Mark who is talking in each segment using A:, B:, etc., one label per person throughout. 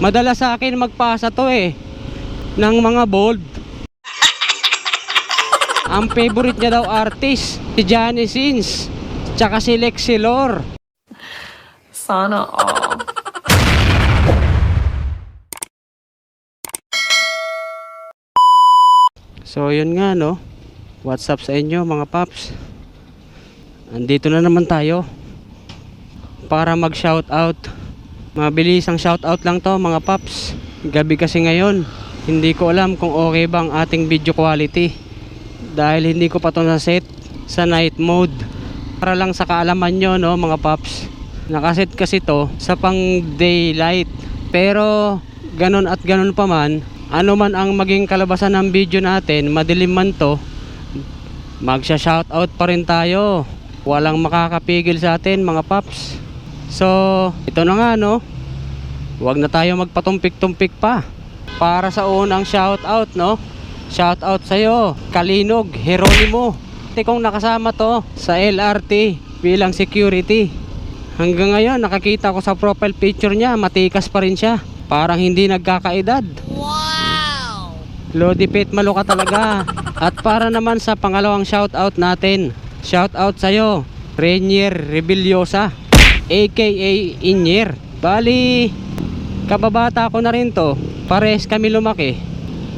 A: Madalas sa akin magpasa to ng mga bold. Ang favorite niya daw artist, si Johnny Sins, tsaka si Lexi Lore.
B: Sana all.
A: So yun nga no, what's up sa inyo mga paps. Andito na naman tayo para mag shoutout. Mabilis ang shoutout lang to mga paps. Gabi kasi ngayon, hindi ko alam kung okay ba ang ating video quality, dahil hindi ko pa to naset sa night mode. Para lang sa kaalaman nyo no mga paps, nakaset kasi to sa pang daylight. Pero ganun at ganun pa man, ano man ang maging kalabasan ng video natin, madilim man to, magsha shoutout pa rin tayo. Walang makakapigil sa atin mga paps. So ito na nga no, huwag na tayo magpatumpik-tumpik pa. Para sa unang shoutout no, shoutout sa'yo Kalinog Heronimo. Kung nakasama to sa LRT bilang security, hanggang ngayon nakakita ko sa profile picture niya, matikas pa rin siya, parang hindi nagkakaedad. Wow! Lodi Pet Malo ka talaga. At para naman sa pangalawang shoutout natin, shoutout sa'yo Renier Rebeliosa aka Inyer. Bali kababata ko na rin to, pares kami lumaki.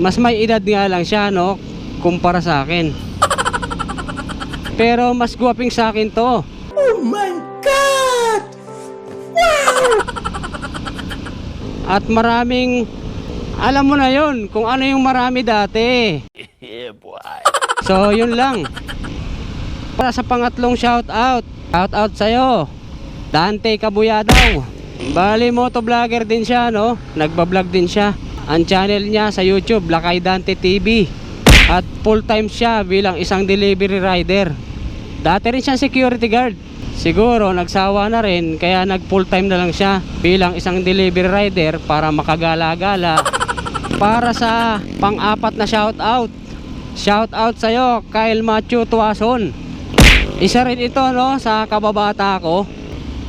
A: Mas may edad nga lang siya no kumpara sa akin, pero mas guwaping sa akin to. Oh my God! Wow! At maraming, alam mo na yon kung ano yung marami dati. Yeah, boy. So yun lang. Para sa pangatlong shoutout, shoutout sa'yo Dante Cabuyadaw. Bali motovlogger din siya no, nagbablog din siya. Ang channel niya sa YouTube, Lakay Dante TV. At full time siya bilang isang delivery rider. Dati rin siyang security guard, siguro nagsawa na rin, kaya nag full time na lang siya bilang isang delivery rider para makagala-gala. Para sa pang-apat na shoutout, shoutout sa'yo Kyle Matthew Tuason. Isa rin ito no sa kababata ko.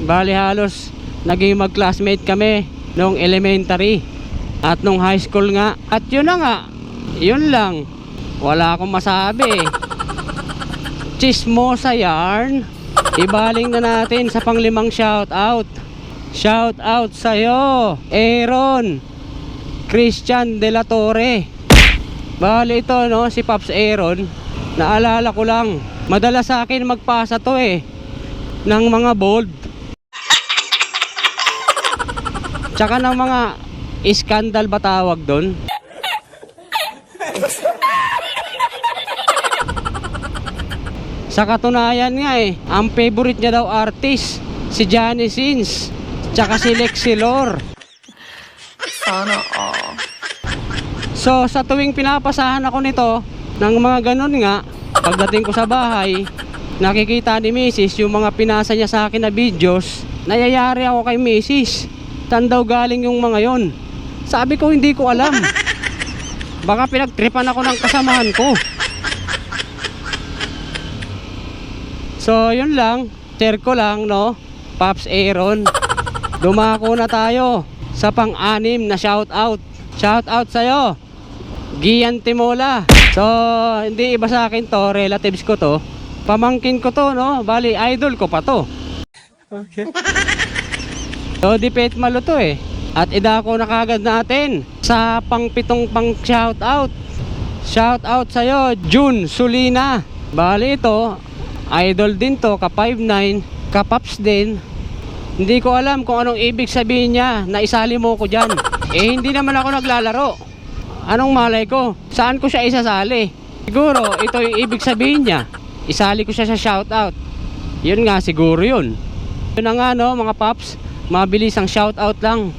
A: Bali halos naging mag-classmate kami nung elementary at nung high school nga. At yun na nga, yun lang, wala akong masabi. Chismosa yarn. Ibaling na natin sa panglimang shoutout. Shoutout sa'yo Aaron Christian De La Torre. Bali ito no, si Pops Aaron, naalala ko lang, madalas sa akin magpasa to ng mga bold, tsaka ng mga scandal ba tawag doon. Sa katunayan nga ang favorite niya daw artist, si Johnny Sins, tsaka si Lexi Lore.
B: Sana all.
A: So sa tuwing pinapasahan ako nito ng mga ganun nga, pagdating ko sa bahay, nakikita ni Mrs. yung mga pinasa niya sa akin na videos. Nayayari ako kay Mrs. Saan daw galing yung mga yon? Sabi ko hindi ko alam. Baka pinagtripan ako ng kasamahan ko. So yun lang, share ko lang no, Pops Aaron. Dumako na tayo sa pang-anim na shoutout. Shoutout sa'yo Gian Timola. So hindi iba sa akin to, relatives ko to, pamangkin ko to no, bali idol ko pa to. Okay. Lodi Pet Malo to At idako na kagad natin sa pang-pitong pang shoutout. Shoutout sa'yo June Sulina. Bali ito, idol din to, ka 5'9", ka Pops din. Hindi ko alam kung anong ibig sabihin niya na isali mo ko dyan. Hindi naman ako naglalaro. Anong malay ko? Saan ko siya isasali? Siguro ito yung ibig sabihin niya, isali ko siya sa shoutout. Yun nga siguro yun. Yun na nga no mga Pops, mabilis ang shoutout lang.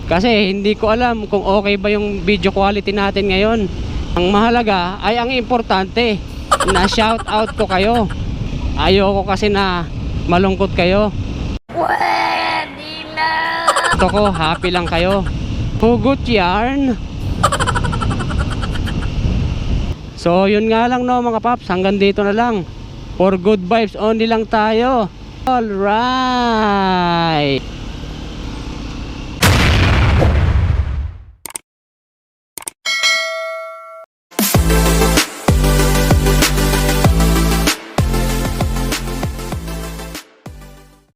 A: Kasi hindi ko alam kung okay ba yung video quality natin ngayon. Ang mahalaga ay ang importante, na shoutout ko kayo. Ayoko kasi na malungkot kayo. Pwede na. Gusto ko happy lang kayo. Hugot yarn. So yun nga lang no mga Pops, hanggang dito na lang. For good vibes only lang tayo. Alright.